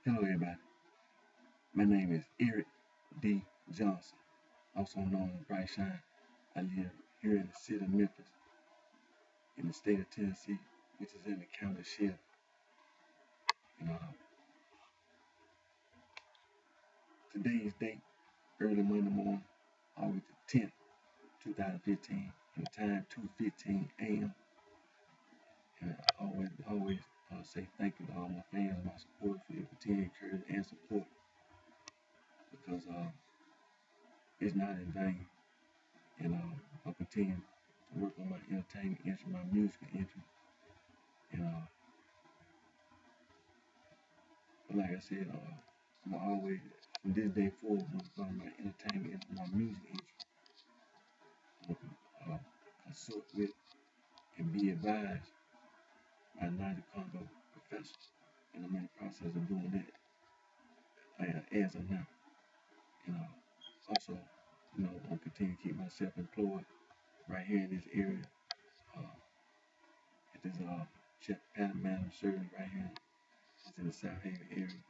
Hello everybody, my name is Eric D. Johnson, also known as BrightShine. I live here in the city of Memphis, in the state of Tennessee, which is in the county sheriff. And today's date, early Monday morning, August the 10th, 2015, and the time 2:15 a.m. And I always say thank you to all my fans, my supporters for your continued encouragement and support, because it's not in vain. And I'll continue to work on my entertainment industry, my music industry. And but like I said, I'm always, from this day forward, I'm going to my entertainment industry, my music industry. I'm going to consult with and be advised by knowledge Congo professors. And I'm in the process of doing that as of now. And also, I'm going to continue to keep myself employed right here in this area. At this Chef Pattern Madam Service right here. It's in the South Haven area.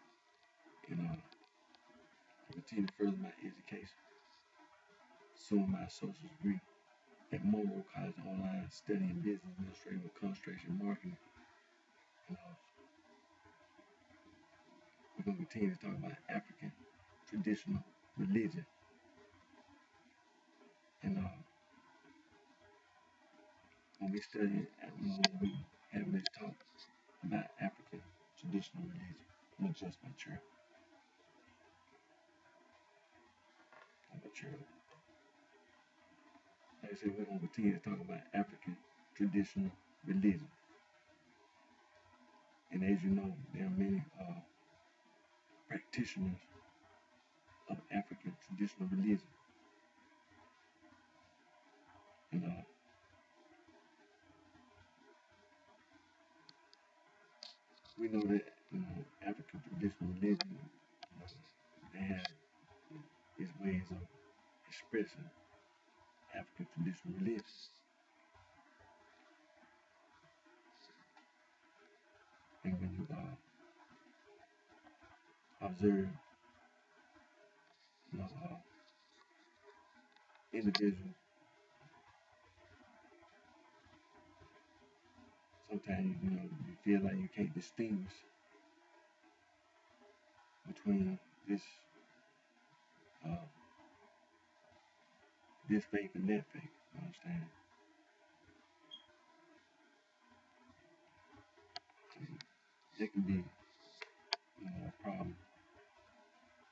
And I continue to further my education, pursuing my associate's degree at Monroe College online, studying business administration with concentration marketing. And we're going to continue to talk about African traditional religion. And when we study, when we have this talk about African traditional religion, not just my church. Like I said, we're going to continue to talk about African traditional religion. And as you know, there are many practitioners of African traditional religion. And we know that African traditional religion, they have its ways of expressing African traditional religion. And when you observe, individuals, sometimes you feel like you can't distinguish between this faith and that faith. You understand? It can be a problem,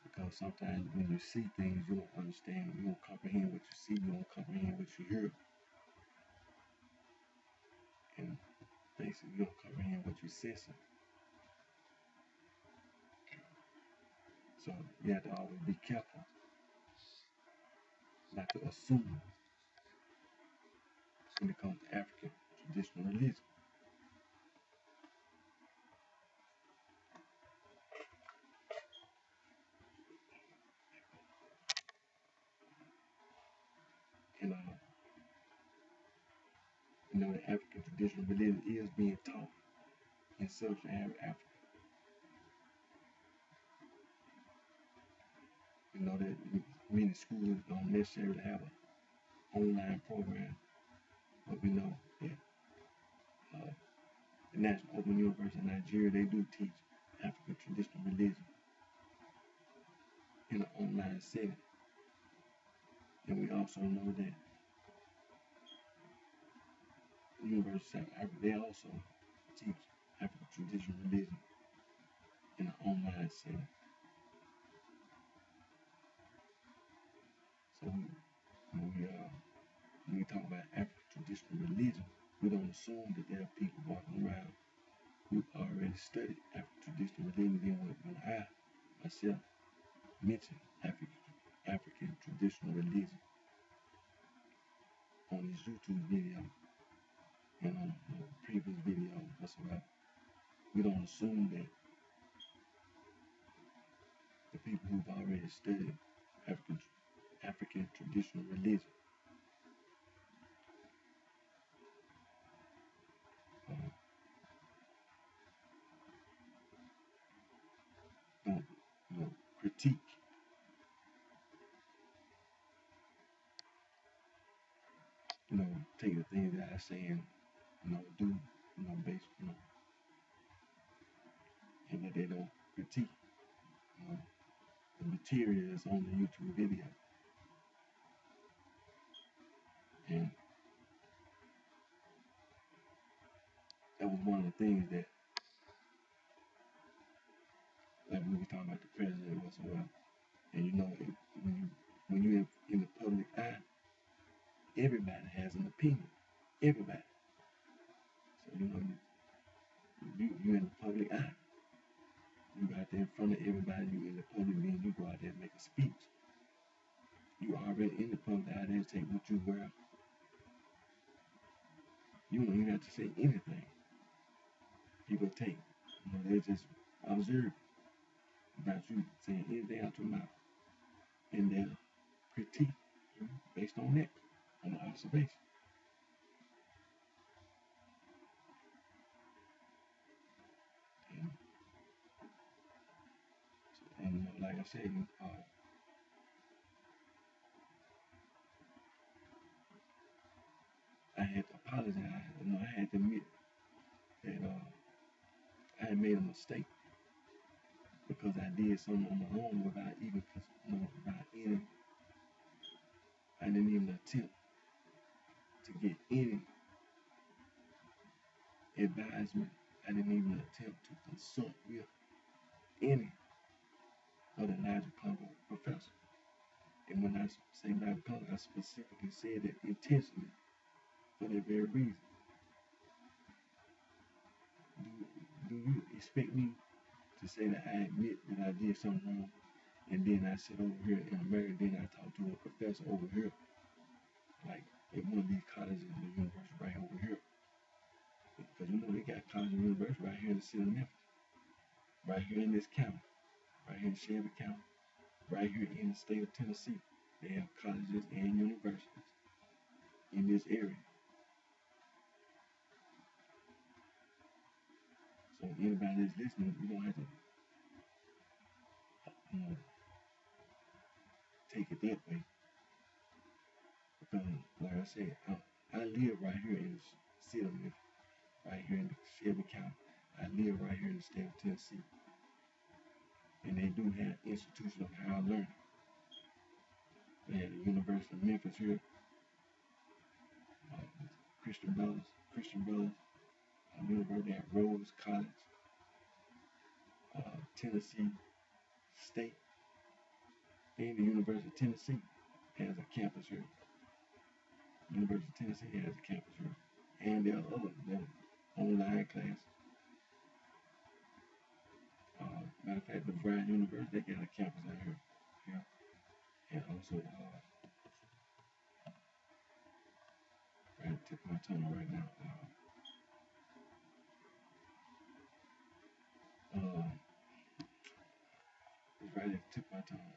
because sometimes when you see things, you don't understand, you don't comprehend what you see, you don't comprehend what you hear, and basically you don't comprehend what you're sensing. So you have to always be careful not to assume when it comes to African traditional religion. And the African traditional religion is being taught in sub-Saharan Africa. You know that many schools don't necessarily have an online program, but we know that the National Open University in Nigeria, they do teach African traditional religion in an online setting. And we also know that the University of South Africa, they also teach African traditional religion in an online setting. So when we talk about African traditional religion, we don't assume that there are people walking around who already studied African traditional religion. Then when I myself mention African traditional religion on this YouTube video and on previous videos whatsoever, we don't assume that the people who've already studied African traditional religion critique, take the things that I say and, do, based, and that they don't critique, you know, the material that's on the YouTube video. And that was one of the things that, like we were talking about the president once in a while. And when you're in the public eye, everybody has an opinion. Everybody. So you're in the public eye. You out there in front of everybody. You in the public, then you go out there and make a speech. You already in the public eye. They take what you wear. You don't even have to say anything. People take. They just observe without you saying anything out your mouth, and they'll critique you based on that, on the observation. And like I said, I had to apologize. I had to admit that I had made a mistake because I did something on my own without even, I didn't even attempt to get any advisement. I didn't even attempt to consult with any of the Nigel Congo professor. And when I say Nigel Congo, I specifically said that intentionally for that very reason. Do you expect me to say that I admit that I did something wrong, and then I sit over here in America, then I talk to a professor over here, like at one of these colleges and the university right over here? Because they got college and university right here in the city of Memphis, right here in this county, right here in Shelby County, right here in the state of Tennessee. They have colleges and universities in this area. So anybody that's listening, you don't have to take it that way. Because, like I said, I live right here in the city of Memphis, right here in Shelby County. I live right here in the state of Tennessee. And they do have institutions of higher learning. They have the University of Memphis here, Christian Brothers, University at Rhodes College, Tennessee State, and the University of Tennessee has a campus here. University of Tennessee has a campus here. And there are other online classes. Matter of fact, the Bryan University, they got a campus out here. Yeah. And also, right at the tip of my tongue right now. It's right at the tip of my tongue.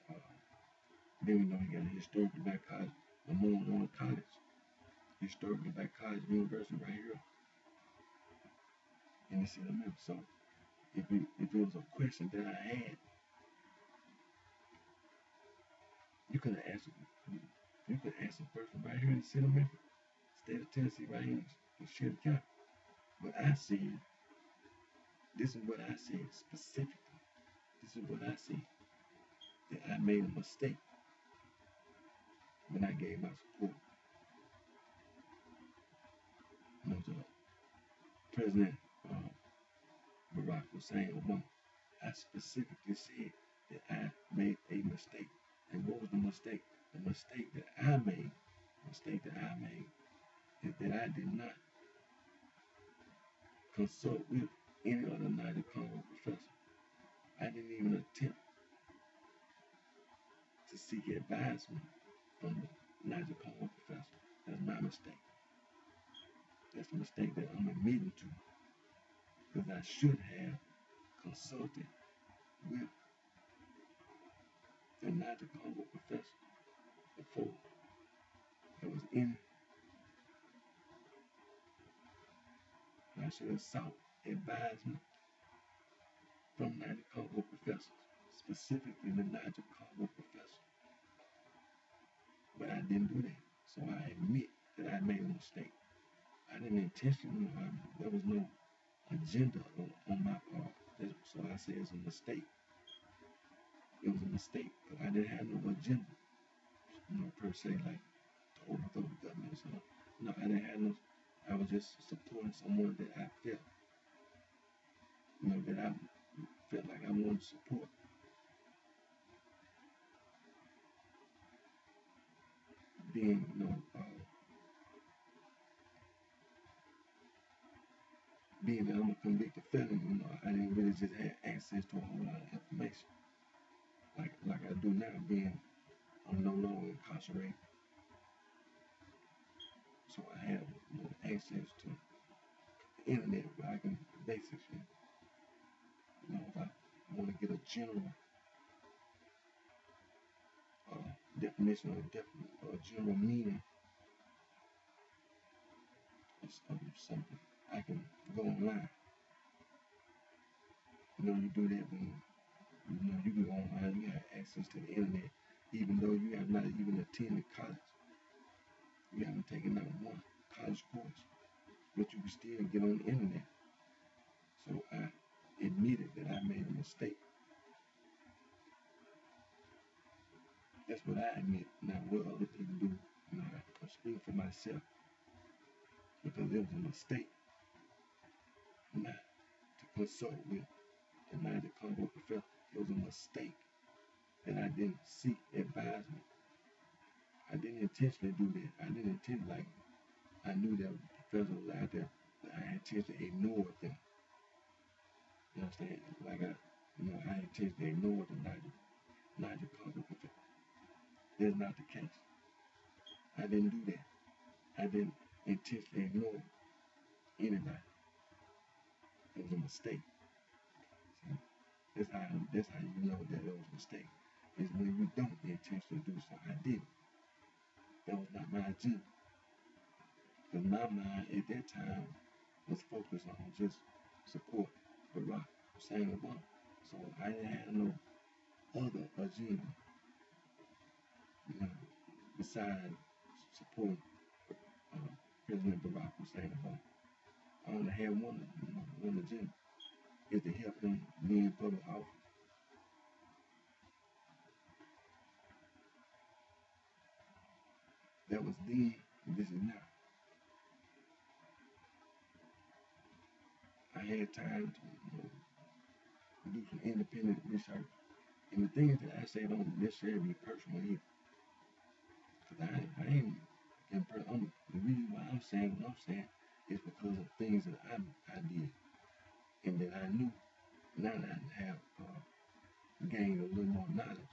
Then we know you got a historically black college, Lamont College, historically black college university right here in the city of Memphis. So if it was a question that I had, you could have asked a person right here in the city of Memphis, state of Tennessee, right here in Shelby County. But I said, this is what I said specifically. This is what I said, that I made a mistake when I gave my support to President Barack Hussein Obama. I specifically said that I made a mistake. And what was the mistake? The mistake that I made is that I did not consult with any other Nigel Congo professor. I didn't even attempt to seek advisement from the Nigel Congo professor. That's my mistake. That's the mistake that I'm admitting to. Because I should have consulted with the Nigel Congo professor before there was any. I should have sought advisement from Nigel Congo professors specifically the Nigel Congo professor. But I didn't do that. So I admit that I made a mistake. I didn't intentionally, there was no agenda on my part. So I say it's a mistake. It was a mistake. But I didn't have no agenda, per se, like to overthrow the government. So, no, I didn't have no, I was just supporting someone that I felt, that I felt like I wanted to support. Being, being that I'm a convicted felon, I didn't really just have access to a whole lot of information like I do now, being I'm no longer incarcerated. So I have access to the internet where I can basically, if I want to get a general definition or general meaning of something, I can go online. You do that when you can go online, you have access to the internet, even though you have not even attended college. You haven't taken out one college course, but you can still get on the internet. So I admitted that I made a mistake. That's what I admit. Now, what other people do, I'm speaking for myself because it was a mistake not to consult with the Nigel Congo professor. It was a mistake that I didn't seek advisement. I didn't intentionally do that. I didn't intend, I knew that the professor was out there, but I intentionally ignored them. You understand? I intentionally ignored the Nigel Congo professor. That's not the case. I didn't do that. I didn't intentionally ignore anybody. It was a mistake. See? That's how you know that it was a mistake. Is when you don't intentionally do something. I didn't. That was not my agenda. Because my mind at that time was focused on just support Barack Hussein Obama. So I didn't have no other agenda, besides supporting President Barack Hussein Obama. I only had one agenda, is to help him be in public office. That was then, and this is now. I had time to do some independent research. And the things that I say don't necessarily be personal either. Because I ain't, the reason why I'm saying what I'm saying is because of things that I did and that I knew. Now that I have gained a little more knowledge,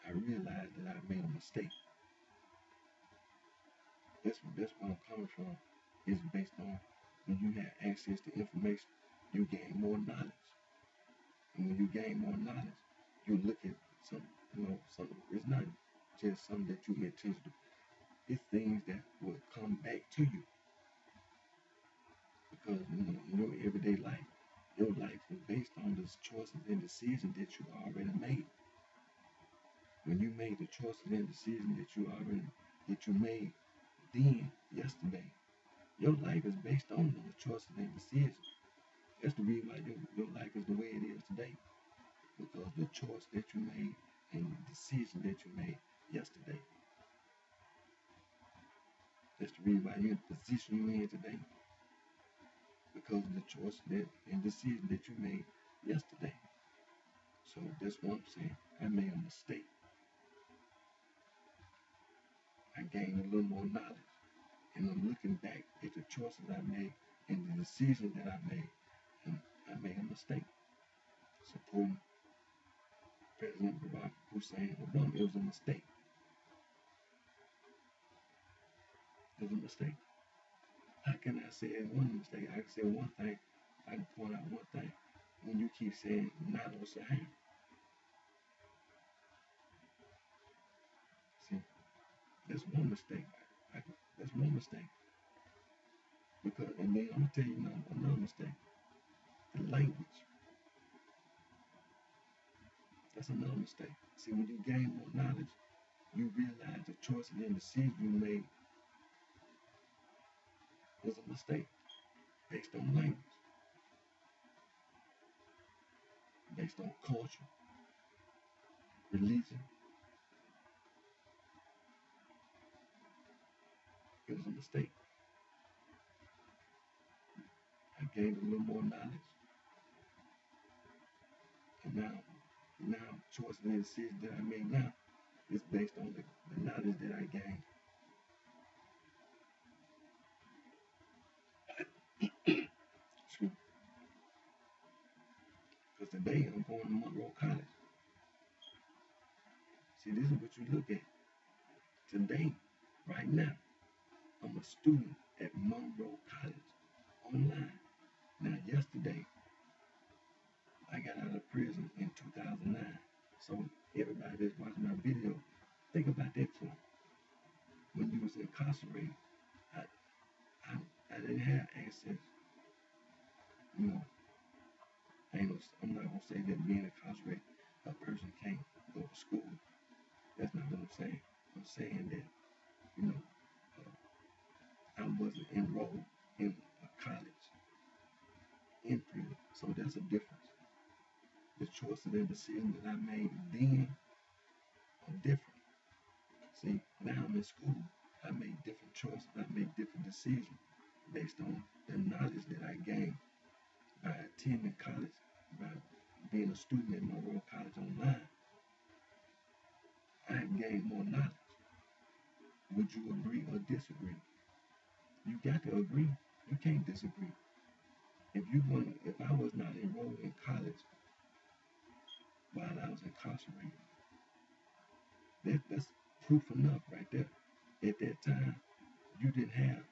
I realized that I made a mistake. That's where I'm coming from. Is based on when you have access to information, you gain more knowledge. And when you gain more knowledge, you look at something. It's not just something that you intentionally. It's things that will come back to you because in your everyday life, your life is based on the choices and decisions that you already made. When you made the choices and decisions that you made then yesterday, your life is based on those choices and decisions. That's the reason why your life is the way it is today. Because the choice that you made and the decision that you made yesterday. That's the reason why you're in the position you're in today. Because of the choice and decision that you made yesterday. So that's what I'm saying. I made a mistake. I gained a little more knowledge. And I'm looking back at the choices I made and the decisions that I made. And I made a mistake. Supporting President Barack Hussein Obama. It was a mistake. It was a mistake. How can I say it's one mistake? I can say one thing. I can point out one thing. When you keep saying Nalo Saham. See, that's one mistake. That's one mistake. Because, and then I'm gonna tell you another mistake. The language. That's another mistake. See, when you gain more knowledge, you realize the choices and decisions you made was a mistake based on language, based on culture, religion. It was a mistake. I gained a little more knowledge, and now choices and decisions that I make now is based on the knowledge that I gained. Because today I'm going to Monroe College. See, this is what you look at. Today, right now, I'm a student at Monroe College online. Now, yesterday, I got out of prison in 2009. So everybody that's watching my video, think about that for when you was incarcerated. I, I didn't have access. You know, I'm not gonna say that being incarcerated, a person can't go to school. That's not what I'm saying. I'm saying that, you know, I wasn't enrolled in a college in prison. So that's a difference. The choices and decisions that I made then are different. See, now I'm in school. I make different choices. I make different decisions based on the knowledge that I gained by attending college, by being a student at Monroe College online. I have gained more knowledge. Would you agree or disagree? You got to agree. You can't disagree. If I was not enrolled in college while I was incarcerated, that's proof enough right there. At that time, you didn't have,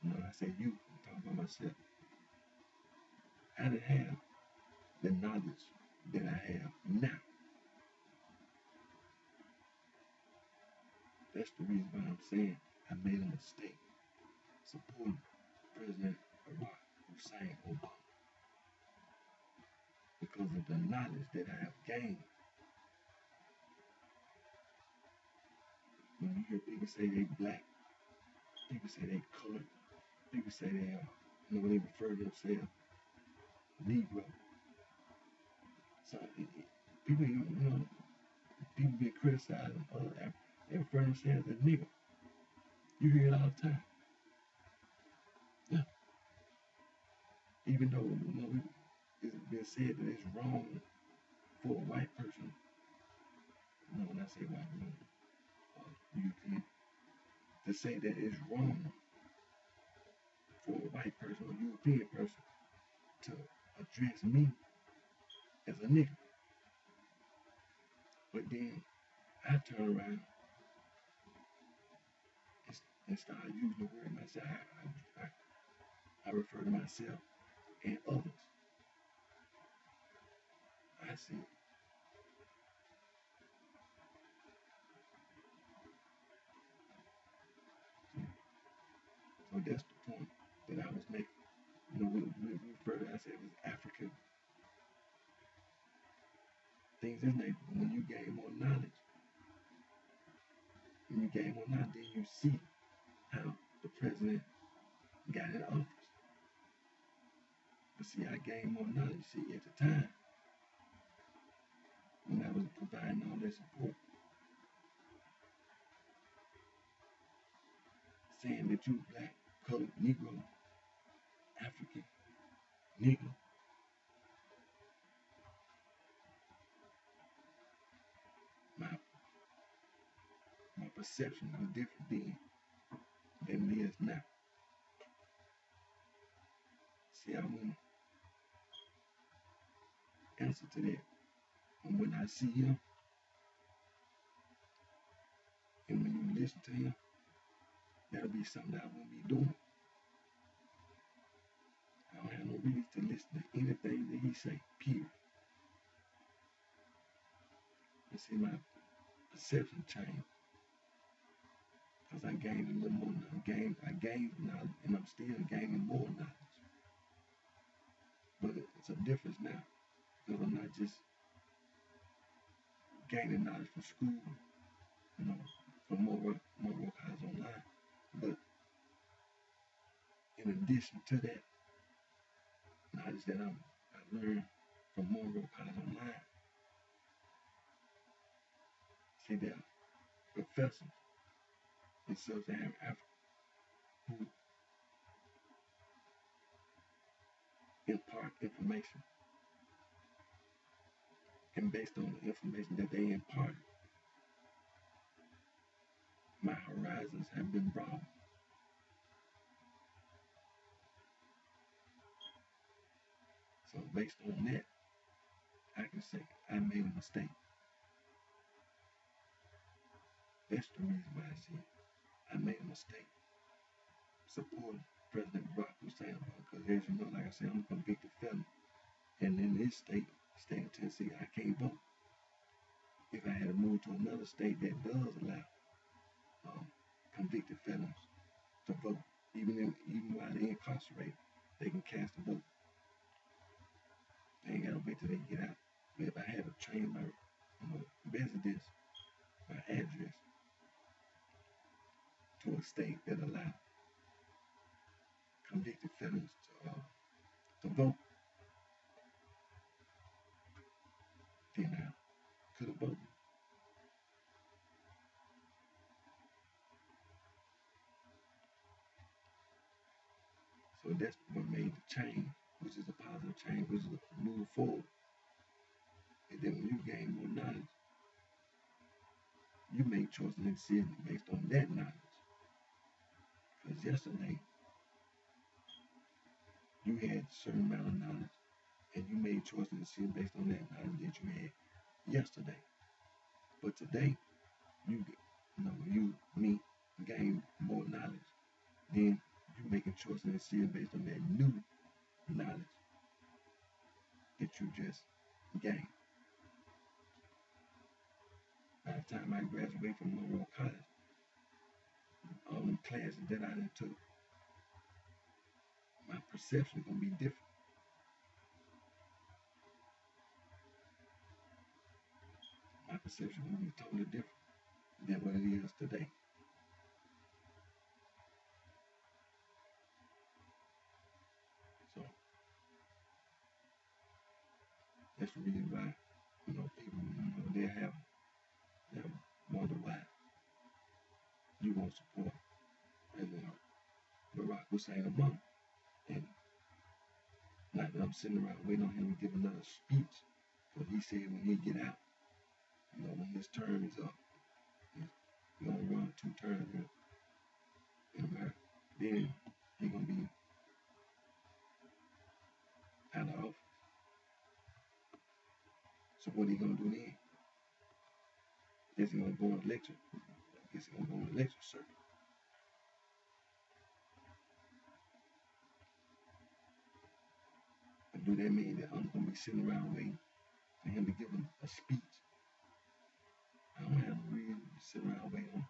I say you, I'm talking about myself. I didn't have the knowledge that I have now. That's the reason why I'm saying I made a mistake supporting President Barack Hussein Obama because of the knowledge that I have gained. When you hear people say they black, people say they colored, people say they are, when they refer to themselves Negro. So people, people get criticized and other they refer to themselves as nigger. You hear it all the time. Yeah. Even though it's been said that it's wrong for a white person. When I say white person, European, to say that it's wrong for a white person or European person to address me as a nigger. But then I turn around and start using the word myself. I refer to myself and others. I see. So that's the point that I was making. We refer to ourselves as African. Things is like when you gain more knowledge, then you see how the president got in office. But see, I gained more knowledge. See, at the time, when I was providing all that support, saying that you black, colored, Negro, African, nigger, my perception was different then than it is now. See, I wouldn't answer to that. And when I see him, and when you listen to him, that'll be something that I won't be doing. I don't have no reason to listen to anything that he say, period. And see, my perception changed. Because I gained a little more knowledge. I gained knowledge, and I'm still gaining more knowledge. But it's a difference now. Because I'm not just gaining knowledge from school, you know, from more work hours online. But in addition to that knowledge that I learned from more work hours online, see there are professors in sub-Saharan Africa who impart information, and based on the information that they impart, my horizons have been broadened. So based on that, I can say I made a mistake. That's the reason why I said I made a mistake supporting President Barack Hussein, because as you know, like I said, I'm a convicted felon, and in this state of Tennessee, I can't vote. If I had to move to another state that does allow convicted felons to vote, even while they're incarcerated, they can cast a vote. They ain't gotta wait till they get out. But if I had to change my residence, my address to a state that allows convicted felons to vote, then I could have voted. So that's what made the change, which is a positive change, which is a move forward. And then when you gain more knowledge, you make choices and decisions based on that knowledge. Because yesterday, you had a certain amount of knowledge, and you made choices and decisions based on that knowledge that you had yesterday. But today, you gain more knowledge, then you're making choices and decisions based on that new knowledge that you just gained. By the time I graduate from Monroe College, all the classes that I took, my perception is gonna be different. My perception is gonna be totally different than what it is today. So that's the reason why, people, they have wonder why you won't support President Barack Hussein Obama. And not that I'm sitting around waiting on him to give another speech, but he said when he get out, when his term is up, he's gonna run 2 terms in America. Then he's gonna be out of office. So what he gonna do then? Guess he gonna go on a lecture. Guess he gonna go on a lecture circuit. But do that mean that I'm gonna be sitting around waiting for him to give him a speech? I don't have no reason to sit around waiting on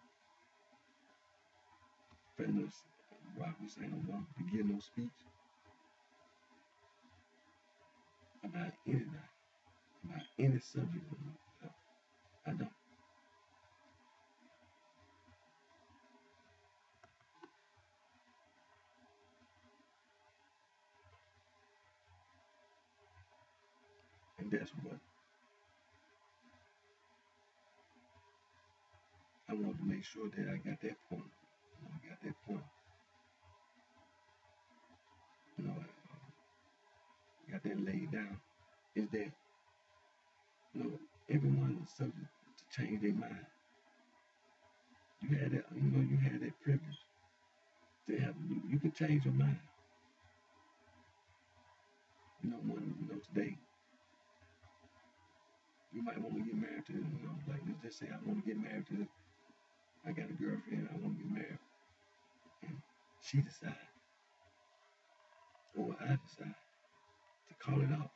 President Barack Hussein Obama to give no speech about anything, about any subject. I don't. And that's what I want to make sure that I got that point. I got that point. I got that laid down. Is that everyone is subject to change their mind. You had that, you had that privilege to have. You can change your mind. Today you might want to get married to, like let's just say I want to get married to. I got a girlfriend. I want to get married, and she decides, or I decide to call it off.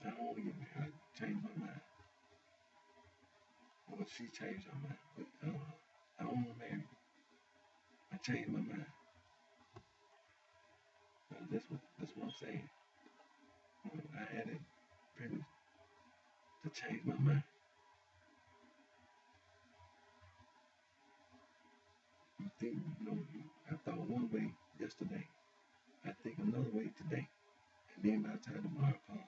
I don't want to get married. I changed my mind. Or she changed her mind. But I don't want to marry you. I changed my mind. That's what I'm saying. I had that privilege to change my mind. You think, I thought one way yesterday, I think another way today, and then by the time tomorrow comes,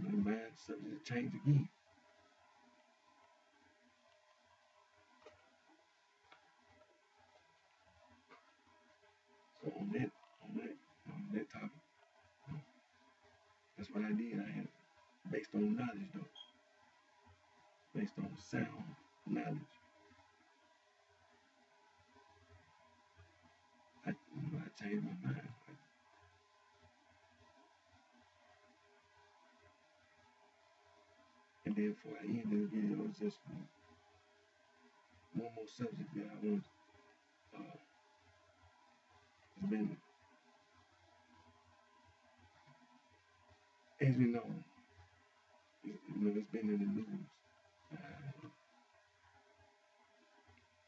your mind is subject to change again. So on that topic, you know, that's what I did. I had based on knowledge though, based on sound knowledge. I changed my mind. And then before I end this video, it's just one more subject that I want. It's been, as we know, it's been in the news.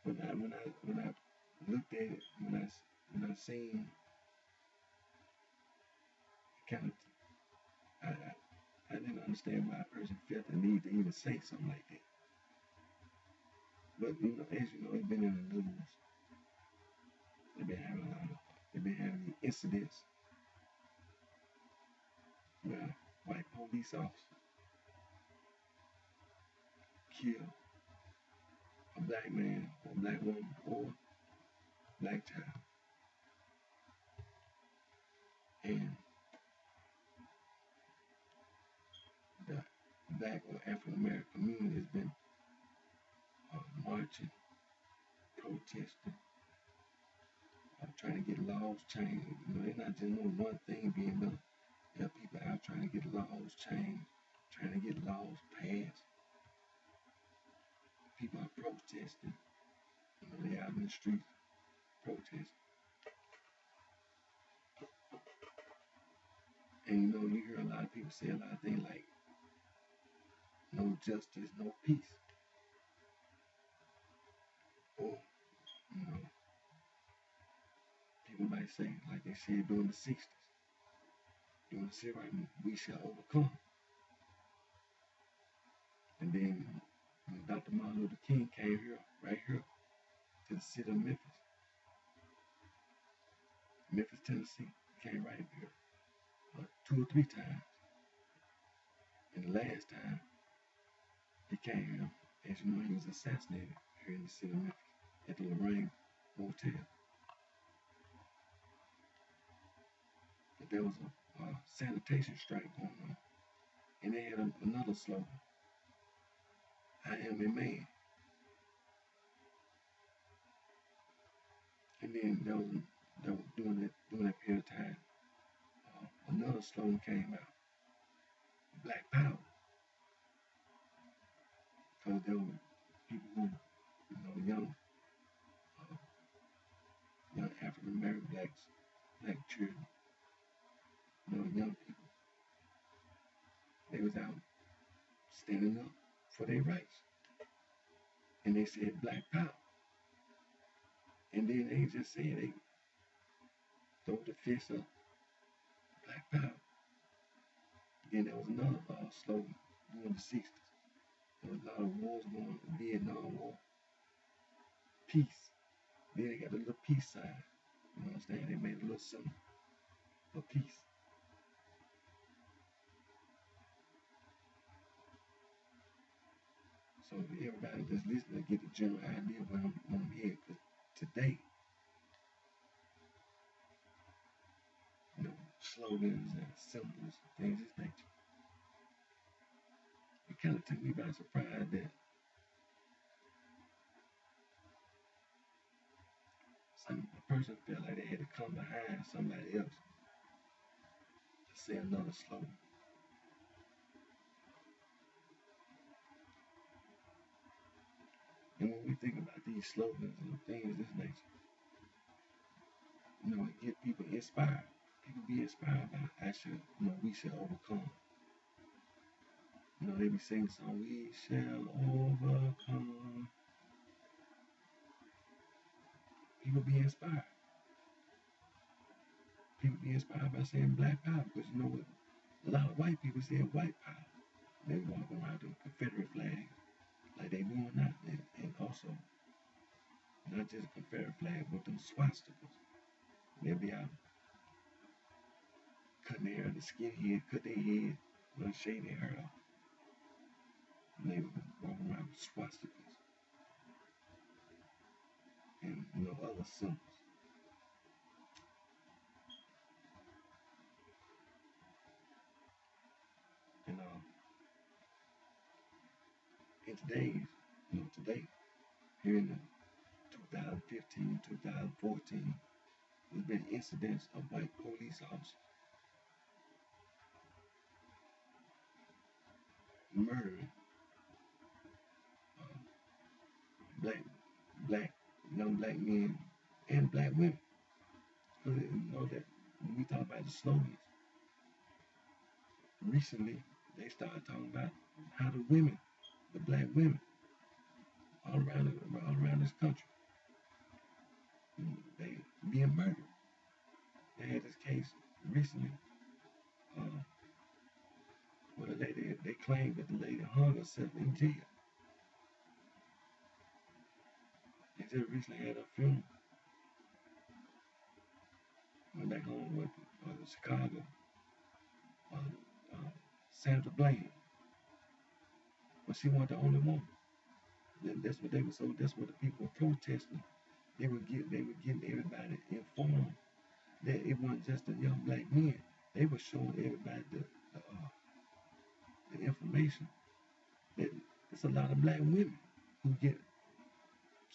When I looked at it, when I seen, kind of, I didn't understand why a person felt the need to even say something like that. But as you know, it's been in the news. They've been having incidents where white police officers kill a black man or black woman or black child. And the black or African American community has been marching, protesting, trying to get laws changed. It's not just one thing being done. There are people out trying to get laws changed, trying to get laws passed. People are protesting. They're out in the streets protesting. And you hear a lot of people say a lot of things like, no justice, no peace. Or, people might say, like they said during the 60s, during the civil rights, we shall overcome. And then when Dr. Martin Luther King came here, right here, to the city of Memphis, Tennessee, came right here 2 or 3 times. And the last time he came here, as you know, he was assassinated here in the city of Memphis at the Lorraine Motel. But there was a sanitation strike going on, and they had another slogan: I am a man. And then there was during that period of time, another slogan came out: Black Power. Because there were people who, young African American black children, young people, they was out standing up for their rights. And they said Black Power. And then they just said they throw the fist up, Black Power. Then there was another slogan during the 60s. There was a lot of wars going on, the Vietnam War. Peace. Then they got a little peace sign. You understand? They made a little symbol for peace. So everybody just listening to get the general idea of where I'm headed. Because today, slogans and symbols, things of this nature, it kind of took me by surprise that a person felt like they had to come behind somebody else to say another slogan. And when we think about these slogans and things of this nature, it get people inspired. People be inspired by we shall overcome. They be singing the song, we shall overcome. People be inspired. People be inspired by saying Black Power, because you know what? A lot of white people said white power. They walk around with Confederate flags like they doing now, and also not just a Confederate flag, but them swastikas. They'll be out cutting their hair, the skinhead, cut their head, shave their hair off. And they walk around with swastikas and other symbols. And in today, here in the 2015, 2014, there's been incidents of white police officers murdering uh, black, black, young black men and black women. Because that when we talk about the slogans, recently they started talking about how the black women, all around this country, they being murdered. They had this case recently where the lady, they claimed that the lady hung herself in jail. They just recently had a funeral. Went back home with Chicago, Sandra Bland, but she wasn't the only one. That's what they were. So that's what the people were protesting. They were getting everybody informed that it wasn't just the young black men. They were showing everybody the information that it's a lot of black women who get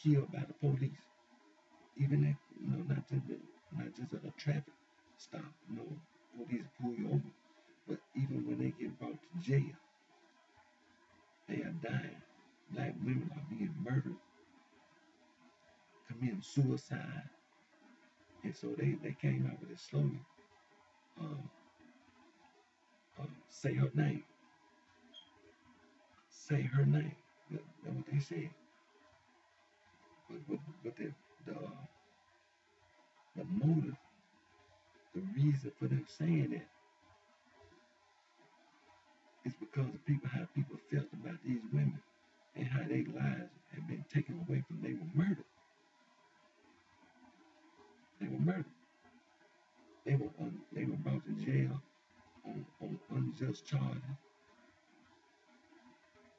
killed by the police. Even if not just at a traffic stop, police pull you over, but even when they get brought to jail, they are dying. Black women are being murdered, committing suicide. And so they came out with this slogan, say her name. Say her name. That's what they said. But the motive, the reason for them saying that is because how people felt about these women and how their lives had been taken away from them. They were murdered. They were murdered. They were brought to jail on unjust charges.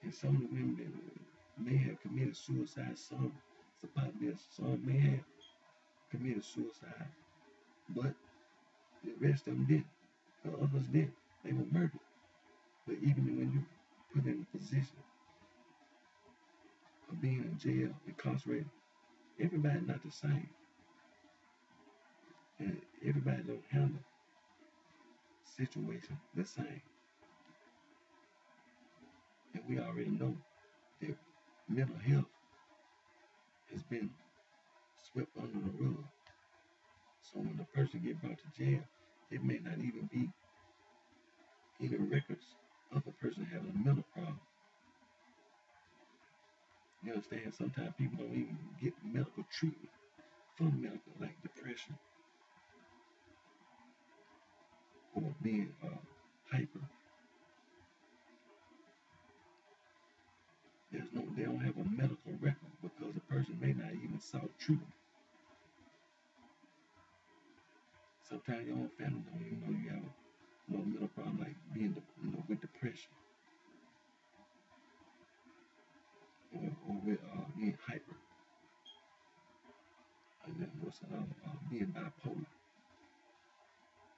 And some of the women may have committed suicide. Some may have committed suicide, but the rest of them didn't. The others didn't. They were murdered. But even when you put in a position of being in jail, incarcerated, everybody not the same. And everybody don't handle situation the same. And we already know that mental health has been swept under the rug. So when a person gets brought to jail, it may not even be any records of a person having a mental problem. You understand? Sometimes people don't even get medical treatment for medical, like depression or being hyper. They don't have a medical record because the person may not even sought treatment. Sometimes your own family don't even know you have a mental problem, like being with depression or with being hyper, and then being bipolar.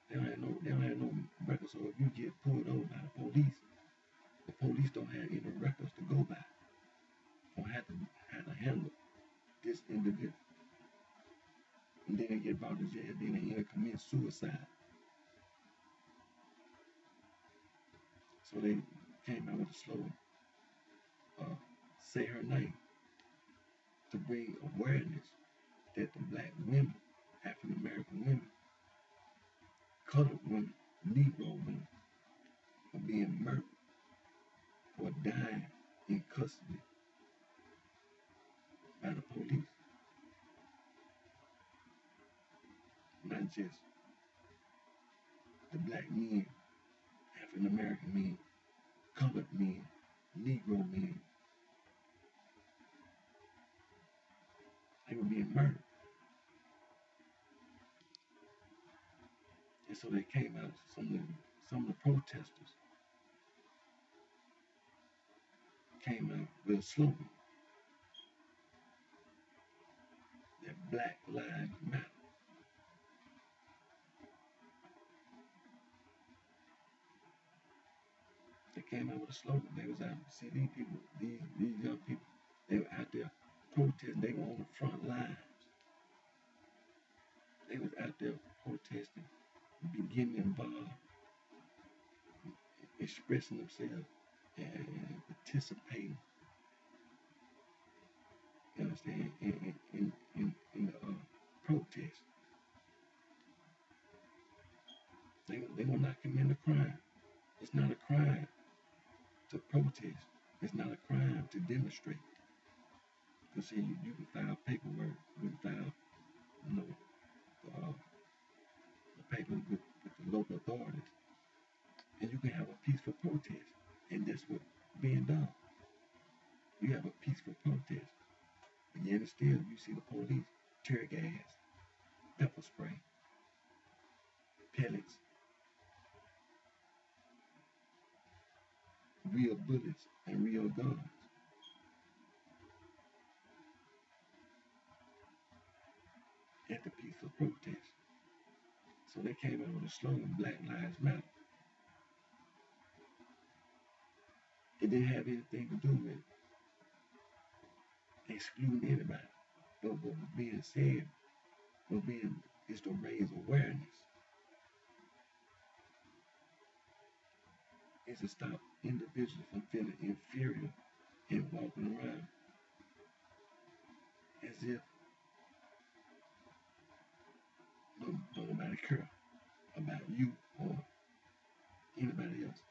They don't have no records. So if you get pulled over by the police don't have any records to go by on how to handle this individual. And then they get brought to jail, then they end up committing suicide. So they came out with a slogan, say her name, to bring awareness that the black women, African American women, colored women, Negro women are being murdered or dying in custody by the police. Not just the black men, African American men, colored men, Negro men. They were being murdered. And so they came out, some of the protesters came out with a slogan that Black Lives Matter. They came out with a slogan. They was out, see these people, these young people, they were out there protesting. They were on the front lines. They was out there protesting, getting involved, expressing themselves, and participating. You understand? In the protest. They were not committing a crime. It's not a crime to protest. It's not a crime to demonstrate. Because see, you can file paperwork, you can file, you know, the paper with the local authorities, and you can have a peaceful protest. And that's what's being done. You have a peaceful protest. But yet and still, you see the police, tear gas, pepper spray, pellets, real bullets, and real guns. At the peaceful protest. So they came out with a slogan, Black Lives Matter. It didn't have anything to do with excluding anybody. But what was being said is to raise awareness. Is to stop individuals from feeling inferior and walking around as if nobody care about you or anybody else.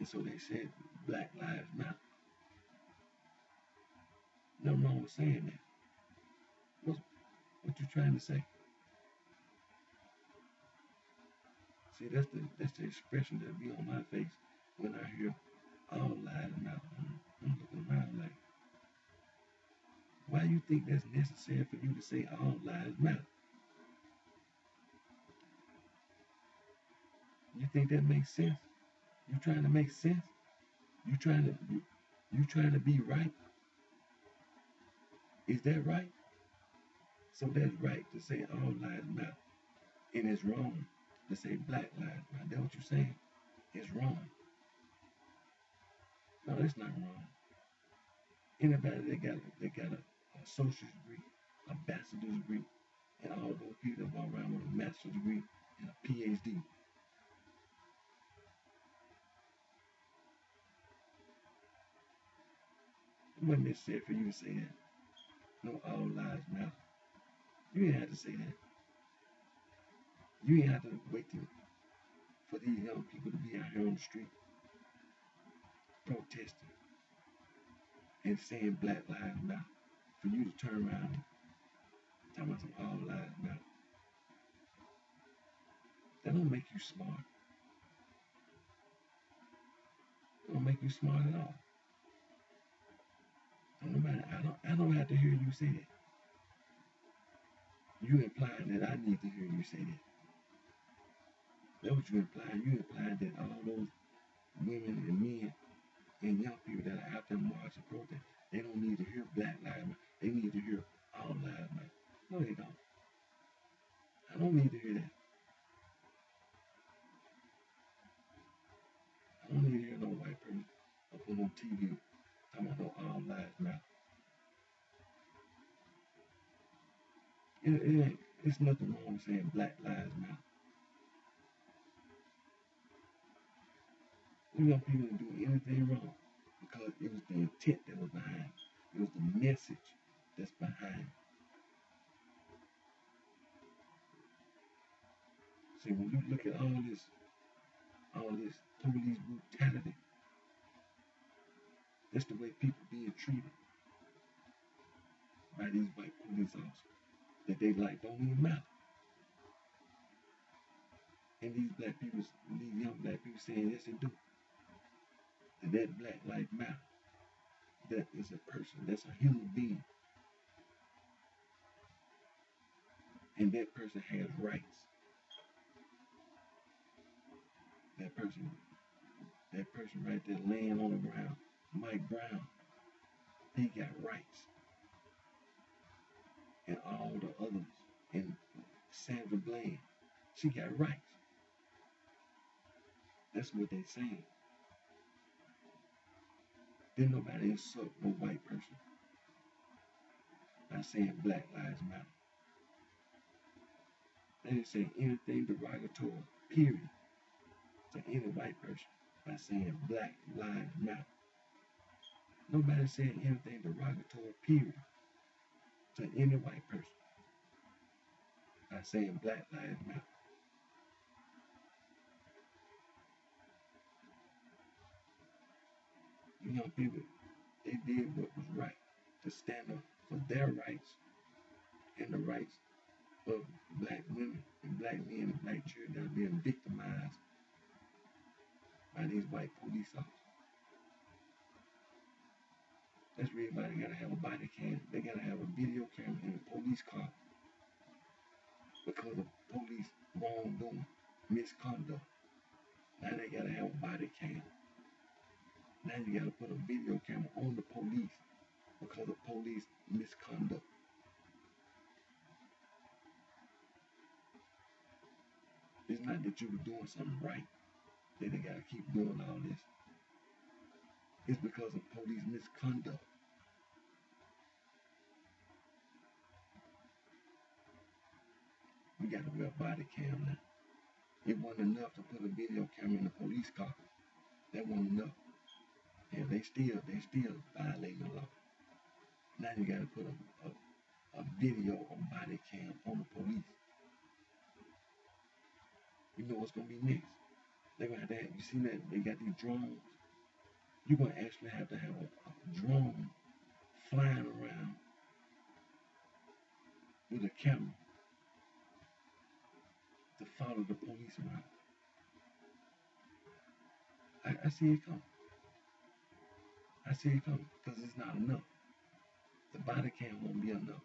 And so they said Black Lives Matter. Nothing wrong with saying that. What you trying to say? See, that's the expression that be on my face when I hear all lives matter. I'm looking around like, why do you think that's necessary for you to say all lives matter? You think that makes sense? You trying to make sense? You trying to be right? Is that right? So that's right to say all lives matter. And it's wrong to say Black lives matter. That's what you're saying? It's wrong. No, that's not wrong. Anybody that got a associate's degree, a bachelor's degree, and all those people that walk around with a master's degree and a PhD. It wasn't necessary for you to say that. No, all lives matter. You didn't have to say that. You didn't have to wait for these young people to be out here on the street protesting and saying Black Lives Matter for you to turn around and talk about some all lives matter. That don't make you smart. That don't make you smart at all. I don't have to hear you say that. You implying that I need to hear you say that. That's what you implying. You implying that all those women and men and young people that are out there marching protest, they don't need to hear Black Lives Matter. They need to hear all lives matter. No, they don't. I don't need to hear that. I don't need to hear no white person up on TV talking about no all lives matter. It's nothing wrong with saying Black Lives Matter. We don't people to do anything wrong because it was the intent that was behind it. It was the message that's behind it. See, when you look at all this police brutality, that's the way people being treated by these white police officers. That they like don't even matter. And these young black people saying yes it do. And that Black Lives Matter, that is a person, that's a human being. And that person has rights. That person right there laying on the ground, Mike Brown, he got rights. And all the others, and Sandra Bland, she got rights. That's what they saying. Then nobody insult no white person by saying Black Lives Matter. They didn't say anything derogatory, period, to any white person by saying Black Lives Matter. Nobody said anything derogatory, period, to any white person by saying Black Lives Matter. You know, people, they did what was right to stand up for their rights and the rights of black women and black men and black children that are being victimized by these white police officers. That's really why they gotta have a body cam. They gotta have a video camera in a police car because of police wrongdoing, misconduct. Now they gotta have a body cam. Now you gotta put a video camera on the police because of police misconduct. It's not that you were doing something right that they gotta keep doing all this. It's because of police misconduct. We gotta wear a body cam now. It wasn't enough to put a video camera in the police car. That wasn't enough. Yeah, they still violating the law. Now you gotta put a video or body cam on the police. You know what's gonna be next? They're gonna have that. You see that they got these drones. You're gonna actually have to have a drone flying around with a camera to follow the police around. I see it coming. I see it coming because it's not enough. The body cam won't be enough.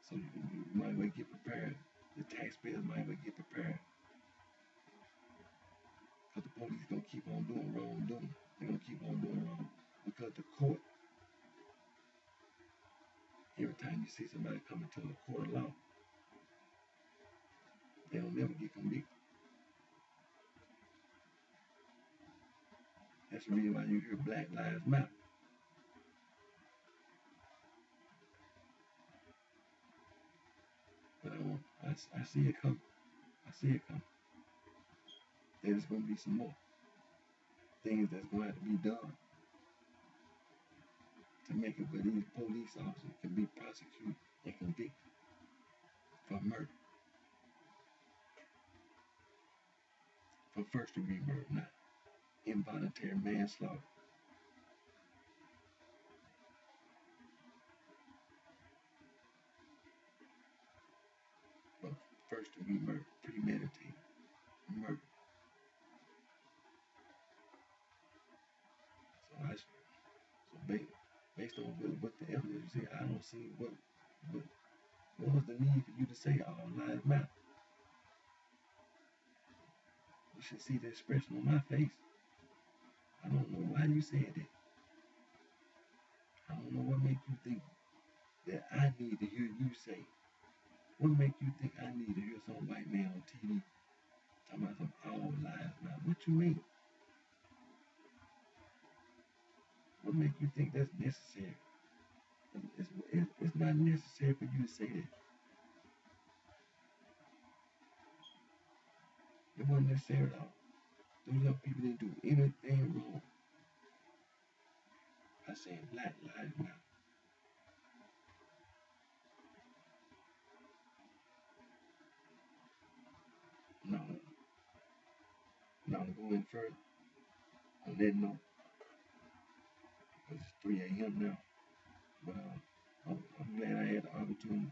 So you might well get prepared. The taxpayers might well get prepared. Because the police gonna keep on doing wrongdoing. They're gonna keep on doing wrong. Because the court, every time you see somebody coming to the court of law, they don't never get convicted. That's the reason why you hear Black Lives Matter. But I see it coming. I see it coming. There's going to be some more things that's going to have to be done to make it where these police officers can be prosecuted and convicted for murder. For first degree murder, not involuntary manslaughter. But first degree murder, premeditated murder. Based on what the evidence you see, I don't see what was the need for you to say all lives matter. You should see the expression on my face. I don't know why you said that. I don't know what makes you think that I need to hear you say. What makes you think I need to hear some white man on TV talking about some all lives matter? What you mean? What makes you think that's necessary? It's not necessary for you to say that. It wasn't necessary at all. Those young people didn't do anything wrong by saying Black Lives Matter. Now I'm going further on that note because it's 3 a.m. now. But I'm glad I had the opportunity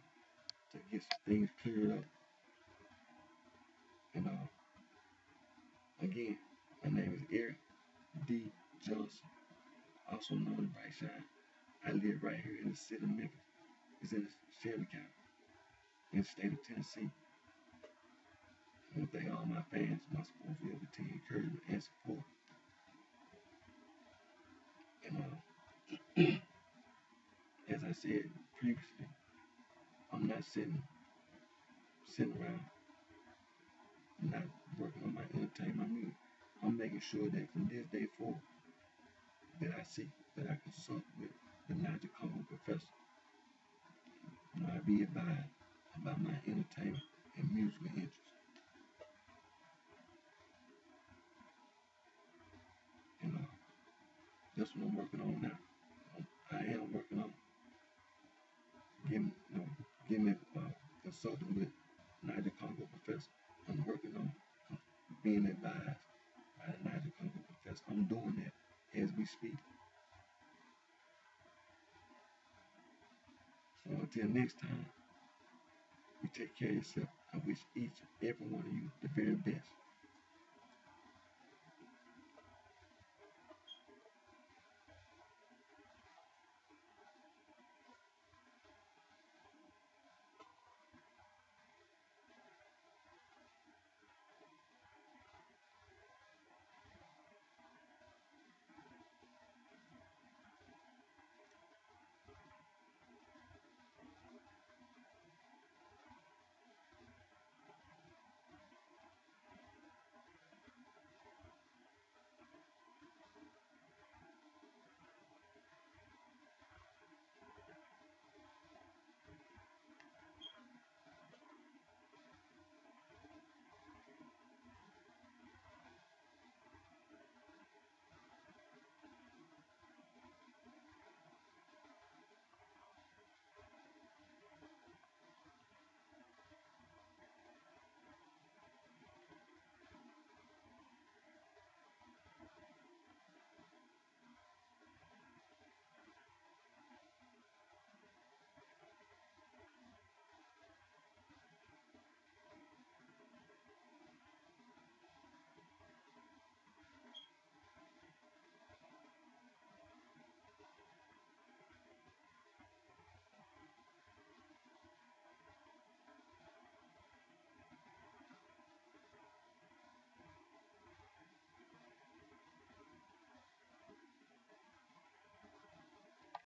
to get some things cleared up And again, my name is Eric D. Johnson, also known as BrightShine. I live right here in the city of Memphis. It's in the Shelby County, in the state of Tennessee. I want to thank all my fans, my supporters for your continued encouragement and support. And as I said previously, I'm not sitting around, not working on my entertainment. I mean, I'm making sure that from this day forward, that I consult with the Nigel Congo professor. I be advised about my entertainment and musical interests. And that's what I'm working on now. I am working on getting consulting with Nigel Congo professor. I'm working on being advised by the Nigel Congo professor. I'm doing that as we speak. So until next time, you take care of yourself. I wish each and every one of you the very best.